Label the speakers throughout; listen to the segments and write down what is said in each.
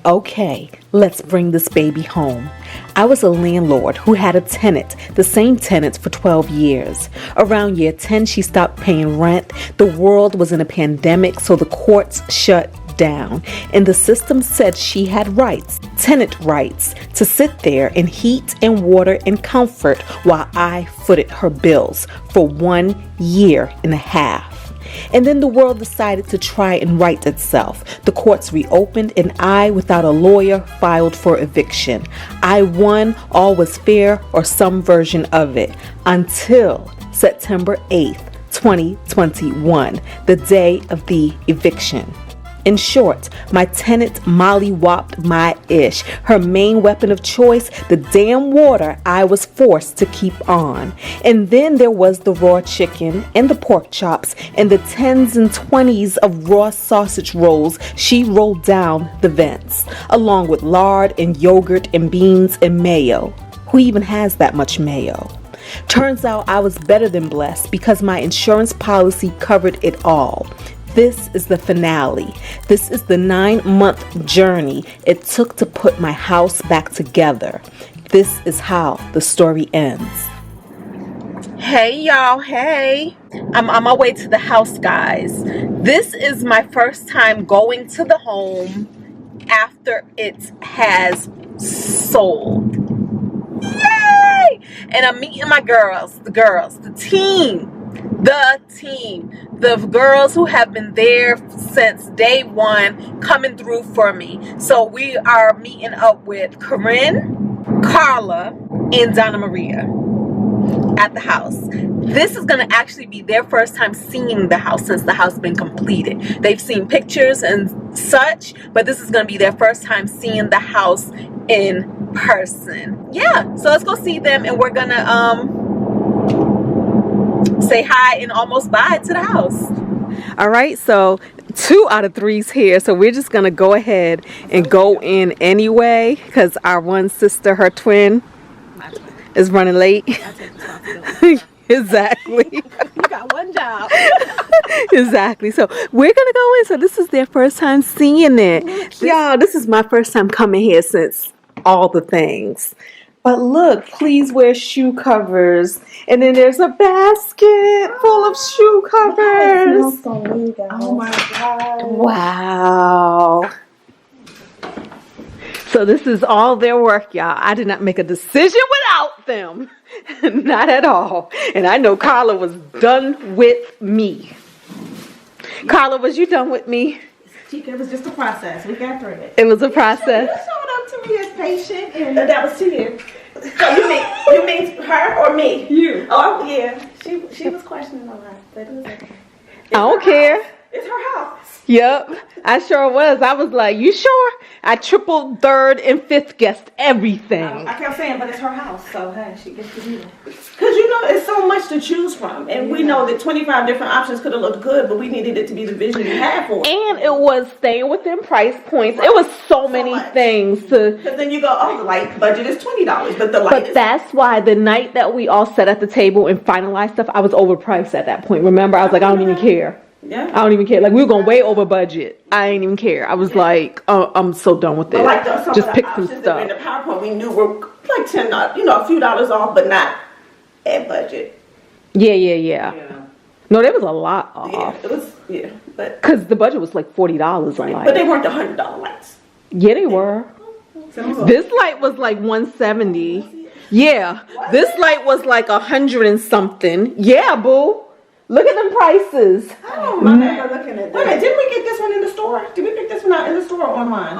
Speaker 1: Okay, let's bring this baby home. I was a landlord who had a tenant, the same tenant for 12 years. Around year 10, she stopped paying rent. The world was in a pandemic, so the courts shut down. And the system said she had rights, tenant rights, to sit there in heat and water and comfort while I footed her bills for 1 year and a half. And then the world decided to try and right itself. The courts reopened and I, without a lawyer, filed for eviction. I won, all was fair, or some version of it, until September 8th, 2021, the day of the eviction. In short, my tenant mollywopped my ish. Her main weapon of choice, the damn water I was forced to keep on. And then there was the raw chicken and the pork chops and the 10s and 20s of raw sausage rolls she rolled down the vents, along with lard and yogurt and beans and mayo. Who even has that much mayo? Turns out I was better than blessed because my insurance policy covered it all. This is the finale. This is the 9-month journey it took to put my house back together. This is how the story ends. Hey y'all, hey. I'm on my way to the house, guys. This is my first time going to the home after it has sold. Yay! And I'm meeting my girls, the team. The girls who have been there since day one, coming through for me. So we are meeting up with Corinne, Carla, and Donna Maria at the house. This is going to actually be their first time seeing the house since the house has been completed. They've seen pictures and such, but this is going to be their first time seeing the house in person. Yeah, so let's go see them, and we're going to say hi and almost bye to the house. All right, so 2 out of 3's here, so we're just gonna go ahead and go in anyway because our one sister, her twin, is running late. Exactly. You got one job. Exactly. So we're gonna go in. So this is their first time seeing it. Y'all, this is my first time coming here since all the things. But look, please wear shoe covers. And then there's a basket full of shoe covers. Oh my God. Wow. So this is all their work, y'all. I did not make a decision without them. Not at all. And I know Carla was done with me. Carla, was you done with me?
Speaker 2: It was just a process. We got through it.
Speaker 1: It was a process.
Speaker 2: You showed up to me as patient, and that was Tia. So you mean her or me? You. Oh yeah. She was questioning a lot, but it was okay.
Speaker 1: I don't care.
Speaker 2: It's her house.
Speaker 1: Yep, I sure was. I was like, you sure? I tripled, third, and fifth guessed everything.
Speaker 2: I kept saying, but it's her house, so hey, she gets to do it. Because you know, it's so much to choose from. And we know that 25 different options could have looked good, but we needed it to be the vision we had for it.
Speaker 1: And it was staying within price points. Right. It was so many things to...
Speaker 2: Because then you go, oh, the light budget is $20, but the light is...
Speaker 1: That's why the night that we all sat at the table and finalized stuff, I was overpriced at that point. Remember? I was like, I don't even care.
Speaker 2: Yeah.
Speaker 1: I don't even care. Like, we were going way over budget. I ain't even care. I was like, oh, I'm so done with it.
Speaker 2: Like
Speaker 1: just pick some stuff.
Speaker 2: In the PowerPoint, we knew were like $10, a few dollars off, but not at budget.
Speaker 1: Yeah. No, there was a lot off.
Speaker 2: Yeah, it was, but...
Speaker 1: Because the budget was like $40 a light.
Speaker 2: But they weren't the $100 lights.
Speaker 1: Yeah, they were. This light was like $170. Yeah. This light was like $100 and something. Yeah, boo. Look at them prices.
Speaker 2: I don't remember looking at that. Wait a minute, didn't we get this one in the store? Did we pick this one out in the store or online?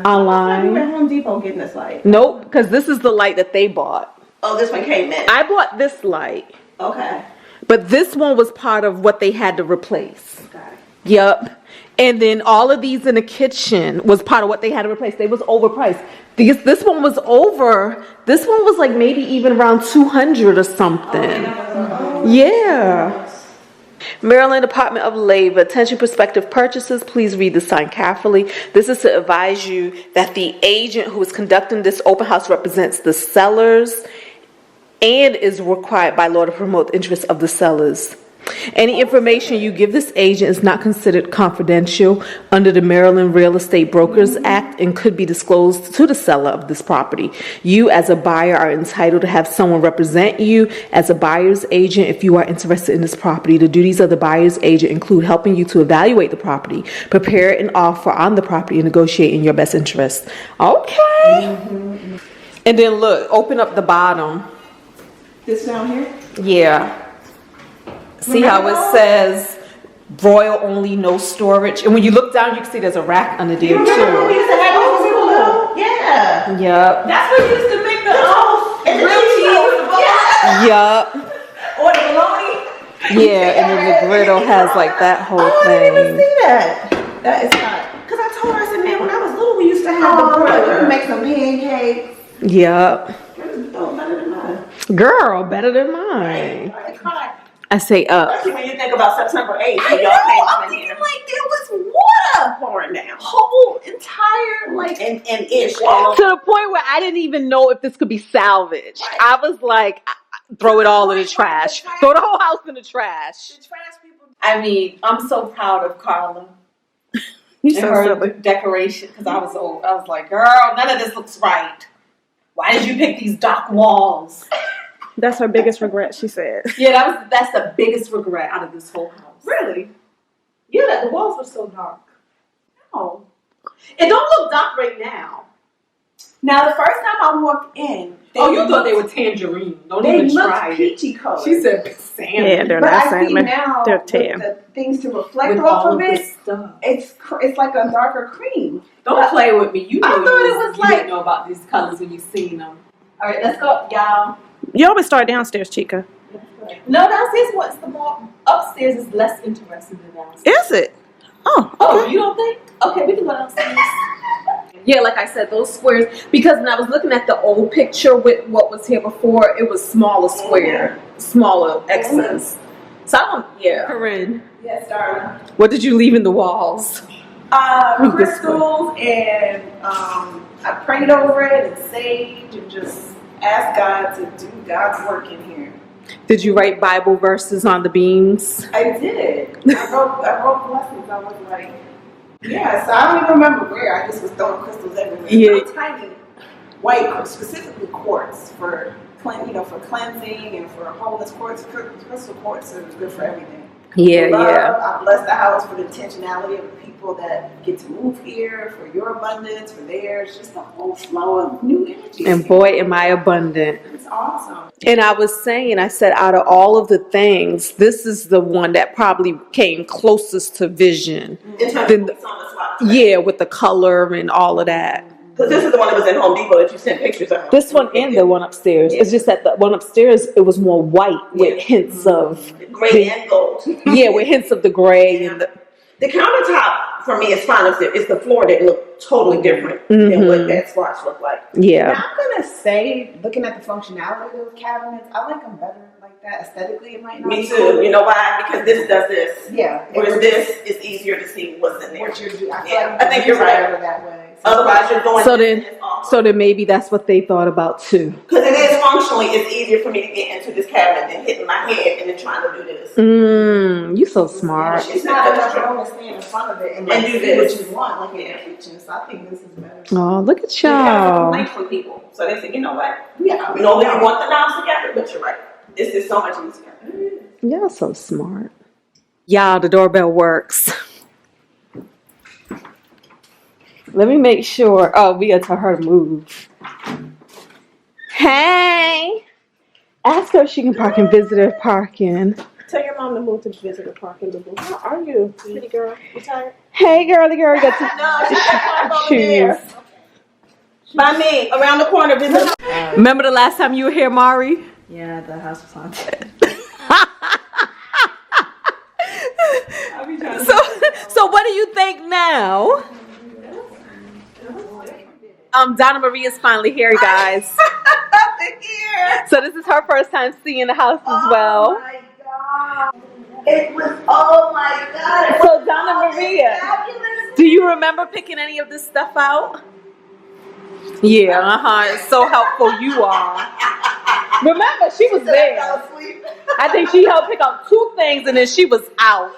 Speaker 1: Online.
Speaker 2: We were at Home Depot getting this light.
Speaker 1: Nope, because this is the light that they bought.
Speaker 2: Oh, this one came in.
Speaker 1: I bought this light.
Speaker 2: Okay.
Speaker 1: But this one was part of what they had to replace.
Speaker 2: Okay.
Speaker 1: Yep. And then all of these in the kitchen was part of what they had to replace. They was overpriced. This one was over. This one was like maybe even around $200 or something. Yeah. Maryland Department of Labor, attention prospective purchasers, please read the sign carefully. This is to advise you that the agent who is conducting this open house represents the sellers and is required by law to promote the interests of the sellers. Any information you give this agent is not considered confidential under the Maryland Real Estate Brokers Act and could be disclosed to the seller of this property. You, as a buyer, are entitled to have someone represent you as a buyer's agent if you are interested in this property. The duties of the buyer's agent include helping you to evaluate the property, prepare an offer on the property, and negotiate in your best interest. Okay. And then look, open up the bottom.
Speaker 2: This down here?
Speaker 1: Yeah. See how it says broil only, no storage? And when you look down, you can see there's a rack under there
Speaker 2: Remember when we
Speaker 1: too.
Speaker 2: used to have those people? Yeah.
Speaker 1: Yep.
Speaker 2: That's what used to make the grilled cheese. Yeah.
Speaker 1: Yup.
Speaker 2: Or the bologna.
Speaker 1: Yeah, and then the griddle has like that whole
Speaker 2: Oh, I didn't even
Speaker 1: thing.
Speaker 2: see that. That is not. Because I told her, I said, man, when I was little, we used to have the broiler. Make some pancakes.
Speaker 1: Yup.
Speaker 2: Oh, better than mine.
Speaker 1: Girl, better than mine. I say up.
Speaker 2: Especially when you think about September 8th.
Speaker 3: I know, I'm thinking like there was water
Speaker 2: pouring down.
Speaker 3: whole entire like
Speaker 2: And ish.
Speaker 1: To the point where I didn't even know if this could be salvaged. I was like, throw it all in the trash. Throw the whole house in the trash.
Speaker 3: the trash people. I mean, I'm so proud of Carla
Speaker 1: You
Speaker 3: and her decoration because I was like, girl, none of this looks right. Why did you pick these dark walls?
Speaker 2: That's her biggest regret, she said.
Speaker 3: Yeah, that's the biggest regret out of this whole house.
Speaker 2: Really?
Speaker 3: Yeah, the walls were so dark.
Speaker 2: No.
Speaker 3: It don't look dark right now.
Speaker 2: Now, the first time I walked in,
Speaker 3: You thought they were tangerine. Don't
Speaker 2: they
Speaker 3: even
Speaker 2: looked
Speaker 3: try it.
Speaker 2: peachy colored.
Speaker 3: She said salmon.
Speaker 2: Yeah, they're
Speaker 4: But
Speaker 2: not
Speaker 4: I see
Speaker 2: salmon.
Speaker 4: now
Speaker 2: They're
Speaker 4: with
Speaker 2: tan.
Speaker 4: the things to reflect
Speaker 3: With
Speaker 4: off
Speaker 3: all
Speaker 4: of
Speaker 3: of
Speaker 4: it.
Speaker 3: this stuff.
Speaker 4: It's like a darker cream.
Speaker 3: Don't play with me. You know
Speaker 4: I thought it was
Speaker 3: you
Speaker 4: like-
Speaker 3: didn't know about these colors when you seen them. All right, let's go, y'all.
Speaker 2: You always start downstairs, Chica.
Speaker 3: No, downstairs what's the more upstairs is less interesting than downstairs.
Speaker 2: Is it? Oh,
Speaker 3: Oh, you don't think? Okay, we can go downstairs. Yeah, like I said, those squares, because when I was looking at the old picture with what was here before, it was smaller square, smaller X's. So I don't, yeah.
Speaker 1: Corinne,
Speaker 4: Yes, darling.
Speaker 1: what did you leave in the walls?
Speaker 4: Crystals and I prayed over it and saved and just asked God to do God's work in here.
Speaker 1: Did you write Bible verses on the beams?
Speaker 4: I did. I wrote blessings. I was like, yeah. So I don't even remember where. I just was throwing crystals everywhere.
Speaker 1: Yeah.
Speaker 4: Little tiny white, specifically quartz for for cleansing and for wholeness. Crystal quartz is good for everything.
Speaker 1: Yeah,
Speaker 4: Love,
Speaker 1: yeah.
Speaker 4: I bless the house for the intentionality of the people that get to move here, for your abundance, for theirs, just a whole flow of new energy.
Speaker 1: And boy, am I abundant.
Speaker 4: It's awesome.
Speaker 1: And I was saying, I said, out of all of the things, this is the one that probably came closest to vision.
Speaker 2: In terms
Speaker 1: Then
Speaker 2: of
Speaker 1: the-
Speaker 2: what's on the spot.
Speaker 1: Yeah, with the color and all of that.
Speaker 2: Because this is the one that was in Home Depot that you sent pictures of.
Speaker 1: This one and the one upstairs. It's just that the one upstairs, it was more white with hints of,
Speaker 2: Gray and gold.
Speaker 1: yeah, with hints of the gray and the,
Speaker 2: The countertop for me is fine. It's the floor that looked totally different than what that swatch looked like.
Speaker 1: yeah.
Speaker 4: Now, I'm gonna say, looking at the functionality of those cabinets, I like them better like that. Aesthetically, it might not.
Speaker 2: Me
Speaker 4: be
Speaker 2: too.
Speaker 4: cool.
Speaker 2: You know why? Because this does this.
Speaker 4: Yeah.
Speaker 2: Whereas this is easier to see what's in there.
Speaker 4: What you're doing. I,
Speaker 2: Yeah,
Speaker 4: feel
Speaker 2: I think
Speaker 4: you
Speaker 2: you're
Speaker 4: can
Speaker 2: right.
Speaker 4: use it that way. So
Speaker 2: Otherwise, you're going.
Speaker 1: So then maybe that's what they thought about too.
Speaker 2: Because it is functionally, it's easier for me to get into this cabinet than hitting my head and then trying to do this.
Speaker 1: You so smart.
Speaker 4: it's not enough room to stand in front of it and,
Speaker 2: And do
Speaker 4: see
Speaker 2: this.
Speaker 4: what you want, like in the kitchen. So I think this is better.
Speaker 1: Oh, look at
Speaker 2: It's kind of
Speaker 1: y'all.
Speaker 2: complaints from people. So they say, you know what?
Speaker 4: Yeah.
Speaker 2: We normally want the knobs together, but you're right. This is so much easier.
Speaker 1: Y'all so smart. Y'all, the doorbell works. Let me make sure. Oh, we gotta tell her to move. Hey! Ask her if she can park in visitor parking.
Speaker 2: Tell your mom to move to visitor parking. How are you, pretty girl? You tired?
Speaker 1: Hey, girly girl, you got
Speaker 2: No, she's
Speaker 1: to
Speaker 2: over there.
Speaker 1: choose.
Speaker 2: By me, around the corner, visitor.
Speaker 1: Remember the last time you were here, Mari?
Speaker 3: Yeah, the house was haunted.
Speaker 1: So what do you think now? Donna Marie is finally here, guys. So this is her first time seeing the house as well.
Speaker 4: Oh my God. It was, oh my God.
Speaker 1: So Donna Maria, do you remember picking any of this stuff out? Yeah, It's so helpful you are. Remember, she was there.
Speaker 3: I think she helped pick out 2 things and then she was out.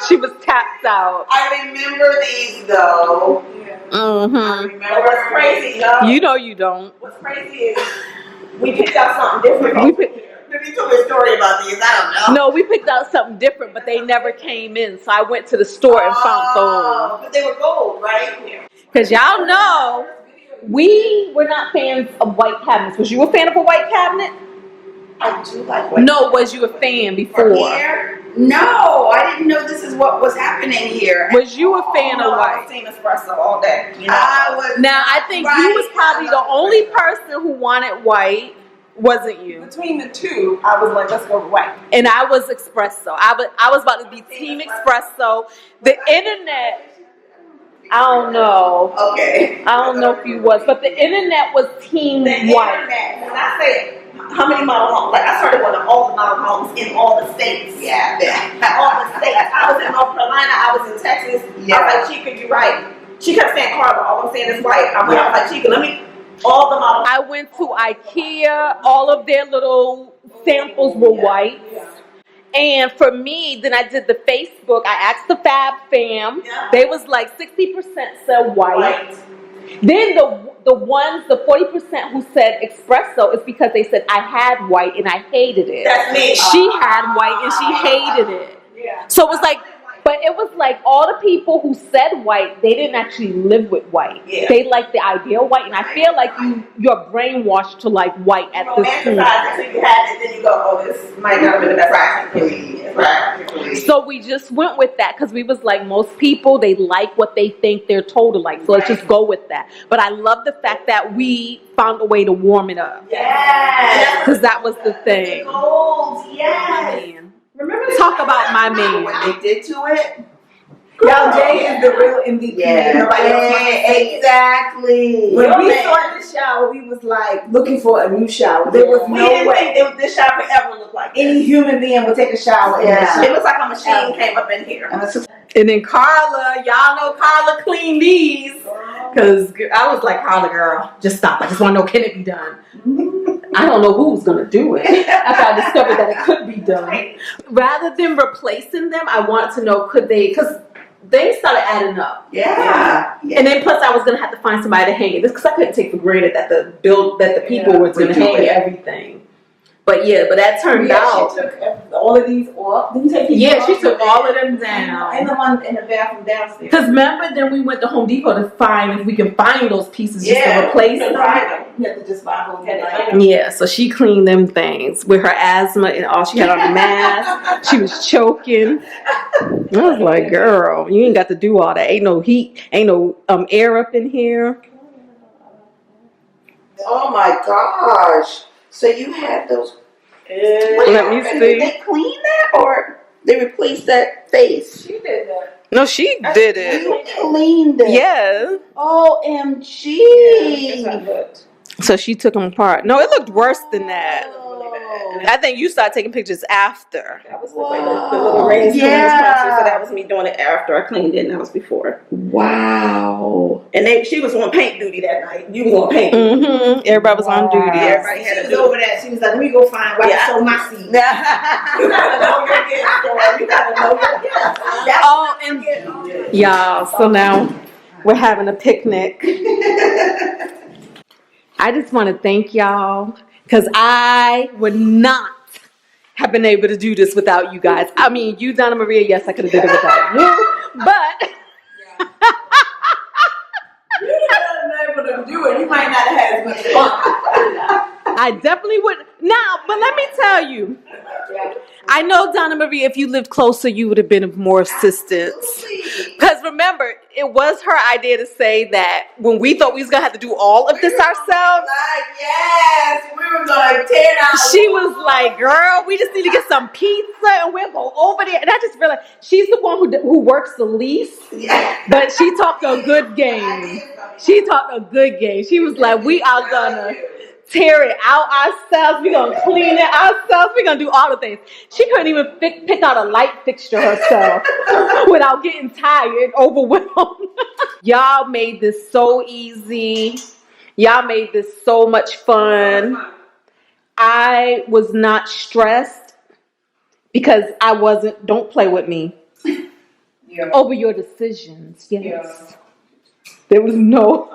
Speaker 3: She was tapped out.
Speaker 5: I remember these though.
Speaker 3: Mm-hmm.
Speaker 5: Remember
Speaker 2: What's crazy,
Speaker 3: You know you don't.
Speaker 2: what's crazy is we picked out something different.
Speaker 5: Maybe you told me a story about these. I don't know.
Speaker 3: No, we picked out something different, but they never came in. So I went to the store and found those.
Speaker 5: But they were gold, right?
Speaker 3: Because y'all know, we were not fans of white cabinets. Was you a fan of a white cabinet?
Speaker 5: I do like white.
Speaker 3: No, was you a fan before?
Speaker 5: Here? No, I didn't know this is what was happening here.
Speaker 3: Was you a fan of
Speaker 2: I
Speaker 3: white?
Speaker 2: was team espresso all day. You know?
Speaker 5: I was.
Speaker 3: Now, I think you was probably the only person who wanted white, wasn't you?
Speaker 4: Between the two, I was like, let's go with white.
Speaker 3: And I was espresso. I was about to be team espresso. The internet, I don't know.
Speaker 5: Okay.
Speaker 3: I don't know if you was, but the internet was team
Speaker 2: The
Speaker 3: white.
Speaker 2: internet, when I say how many model homes, like I started going to all the model homes in all the states.
Speaker 5: Yeah.
Speaker 2: All the states. I was in North Carolina, I was in Texas.
Speaker 5: Yeah.
Speaker 2: I was like, Chica, you're right. She kept saying Carla, all I'm saying is white. I was like, Chica, let me, all the model
Speaker 3: I went to IKEA. All of their little samples were white. And for me, then I did the Facebook. I asked the Fab Fam.
Speaker 2: Yeah.
Speaker 3: They was like 60% said white. Then the ones, the 40% who said espresso is because they said I had white and I hated it.
Speaker 2: That's me.
Speaker 3: She had white and she hated it.
Speaker 4: Yeah.
Speaker 3: So it was like, but it was like all the people who said white, they didn't actually live with white.
Speaker 2: Yeah.
Speaker 3: They liked the idea of white, and I feel like you're brainwashed to like white at this
Speaker 2: romanticize
Speaker 3: point.
Speaker 2: until you have it, then you go, oh, this might not have been the best option.
Speaker 5: Practically.
Speaker 3: So we just went with that because we was like, most people, they like what they think they're told to like. So let's just go with that. But I love the fact that we found a way to warm it up.
Speaker 2: Yes.
Speaker 3: Because that was the thing.
Speaker 2: Gold, yes.
Speaker 3: Man.
Speaker 2: Remember
Speaker 3: Talk about my man.
Speaker 5: What they did to it?
Speaker 4: Y'all, Jay is the real MVP. Nobody else wants to say it.
Speaker 5: Exactly.
Speaker 4: When we
Speaker 5: Man.
Speaker 4: saw the shower, we was like looking for a new shower. There was
Speaker 2: We
Speaker 4: no
Speaker 2: didn't
Speaker 4: way
Speaker 2: think this shop would ever look like this.
Speaker 4: any human being would take a shower in
Speaker 5: Yeah.
Speaker 4: this
Speaker 2: It
Speaker 4: shower.
Speaker 2: looks like a machine came up in here.
Speaker 3: And then Carla, y'all know Carla cleaned these. Because I was like, Carla, girl, just stop. I just want to know, can it be done? I don't know who's going to do it after I discovered that it could be done. Rather than replacing them, I want to know, could they, because things started adding up.
Speaker 5: Yeah.
Speaker 3: And then plus I was going to have to find somebody to hang it. Because I couldn't take for granted that the people were going to
Speaker 5: do
Speaker 3: hang
Speaker 5: it.
Speaker 3: everything. But yeah, but that turned out.
Speaker 4: She took all of these off. Did you take these
Speaker 3: Yeah,
Speaker 4: off?
Speaker 3: she took all of them down.
Speaker 4: And the one in the bathroom downstairs.
Speaker 3: Because remember, then we went to Home Depot to find if we can find those pieces just to replace them.
Speaker 4: You have to just buy whole new.
Speaker 3: Yeah, so she cleaned them things with her asthma and all. She had on a mask. She was choking. I was like, girl, you ain't got to do all that. Ain't no heat, ain't no air up in here.
Speaker 5: Oh my gosh. So you had those.
Speaker 3: Let me
Speaker 5: Did
Speaker 3: see.
Speaker 5: they clean that or they replaced that face?
Speaker 4: She did that.
Speaker 3: No, she did it.
Speaker 5: You cleaned it.
Speaker 3: Yeah.
Speaker 5: OMG.
Speaker 3: So she took them apart. No, it looked worse than that. I think you started taking pictures after.
Speaker 2: That was the little raised
Speaker 5: Yeah.
Speaker 2: so that was me doing it after I cleaned it, and that was before.
Speaker 5: Wow.
Speaker 2: And she was on paint duty that night. You was on paint duty.
Speaker 3: Mm-hmm. Everybody was on duty.
Speaker 2: Everybody had
Speaker 4: She
Speaker 2: to
Speaker 4: was
Speaker 2: do
Speaker 4: over that. She was like, let me go find where I sold my seat.
Speaker 2: You gotta know your gift, girl. You gotta know your gift. That's
Speaker 3: Oh, and y'all, so now we're having a picnic. I just want to thank y'all because I would not have been able to do this without you guys. I mean, you, Donna Maria, yes, I could have did it without you, but
Speaker 4: You would have been able to do it. You might not have had as much fun.
Speaker 3: I definitely would. Now, but let me tell you, I know, Donna Maria, if you lived closer, you would have been of more assistance. Because remember, it was her idea to say that when we thought we was going to have to do all of this ourselves,
Speaker 5: Yes, we were going to tear down.
Speaker 3: she was like, girl, we just need to get some pizza and we'll go over there. And I just realized she's the one who works the least, but she talked a good game. She talked a good game. She was like, we are going to tear it out ourselves. We're going to clean it ourselves. We're going to do all the things. She couldn't even pick out a light fixture herself without getting tired and overwhelmed. Y'all made this so easy. Y'all made this so much fun. I was not stressed.
Speaker 1: because I wasn't. Don't play with me
Speaker 5: Yeah.
Speaker 1: over your decisions. Yes.
Speaker 5: Yeah.
Speaker 1: There was no.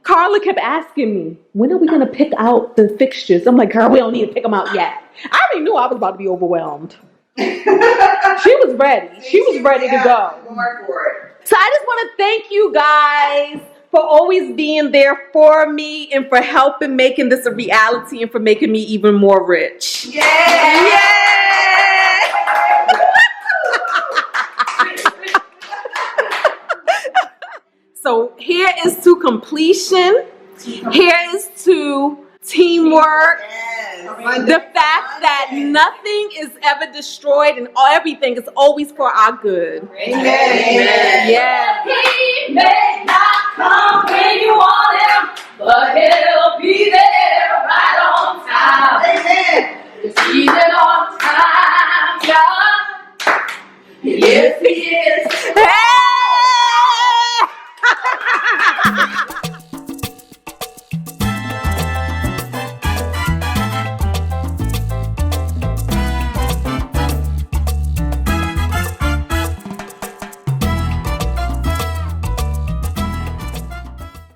Speaker 1: Carla kept asking me, when are we going to pick out the fixtures? I'm like, girl, we don't need to pick them out yet. I already knew I was about to be overwhelmed. She was ready. She was ready to go.
Speaker 5: Going for it.
Speaker 1: So I just want to thank you guys for always being there for me and for helping making this a reality and for making me even more rich.
Speaker 5: Yeah.
Speaker 1: So here is to completion. Here is to teamwork.
Speaker 5: Yes.
Speaker 1: The fact that nothing is ever destroyed and everything is always for our good.
Speaker 5: Amen.
Speaker 1: Yeah.